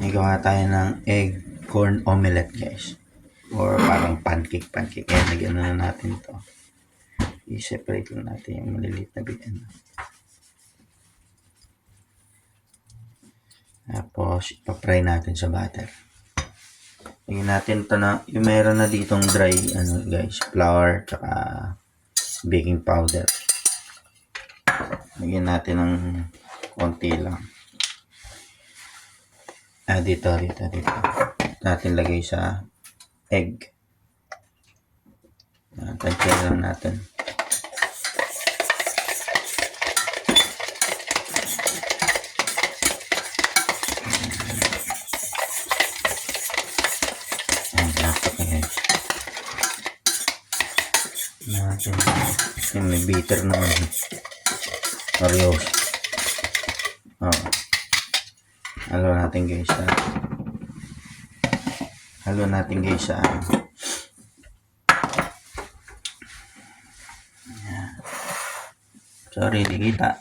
May gawa tayo ng egg corn omelette guys. Or parang pancake. Kaya lagyan na natin to. I-separate lang natin yung maliliit na bigyan. Tapos, ipapry natin sa butter. Lagyan natin ito na, yung meron na ditong dry, guys, flour, tsaka baking powder. Lagyan natin ng konti lang. Dito. Natin lagay sa egg. Tansyan lang natin. May bitter naman. Oreos. Halo natin guys sa sorry, di kita.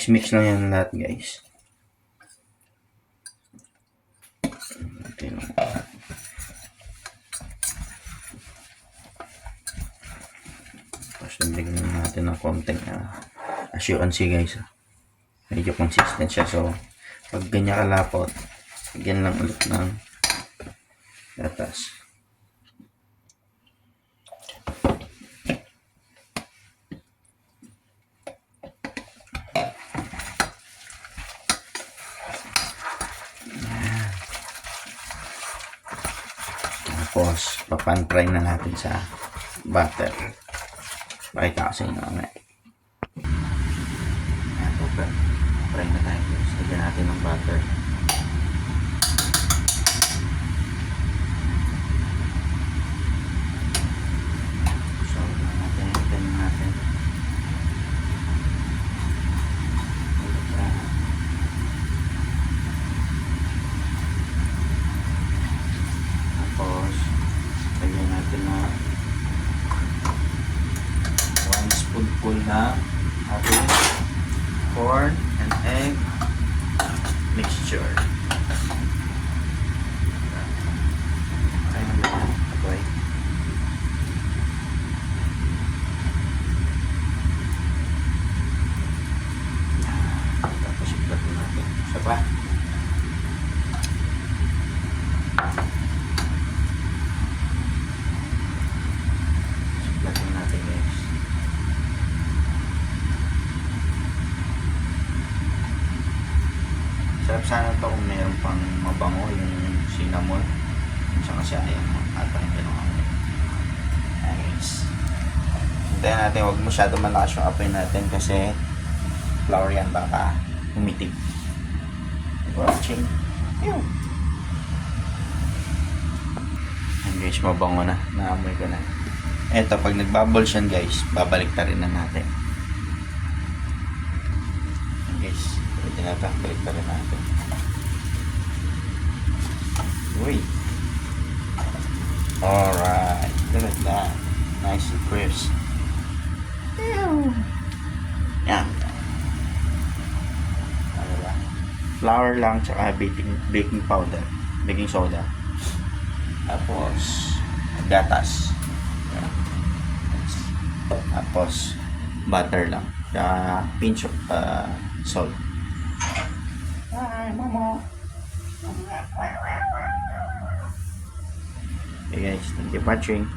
Mix lang yan lahat guys. Tapos nabigyan natin ng konting as you can see guys, medyo consistent siya. So pag ganyan kalapot, bigyan lang ulit ng gatas. Tapos, papan-fry na natin sa butter. Pakita ko sa inyo nga. Fry na tayo. Lagyan natin ng butter. So, natin natin. Lagyan natin na 1 spoonful na ating corn and egg mixture. Okay. Tapos i-flat natin. Isa pa. Sarap sana ito kung mayroon pang mabango yung cinnamon. Saka siya yung atang gano'n. Nice. Hintayin natin, huwag masyado malakas yung apoy natin kasi flour yan, baka umitig. Watching. Yun. And guys, mabango na. Naamoy ko na. Eto, pag nagbubbles yan guys, babalik ta rin na natin. And guys, balik pa rin natin. Uy. Alright. Look at that. Nice and crisp. Yan. Flour lang tsaka baking powder. Baking soda. Tapos gatas. Yan. Tapos butter lang. Tsaka pinch of salt. Hi, Mama. Okay guys, thank you for watching.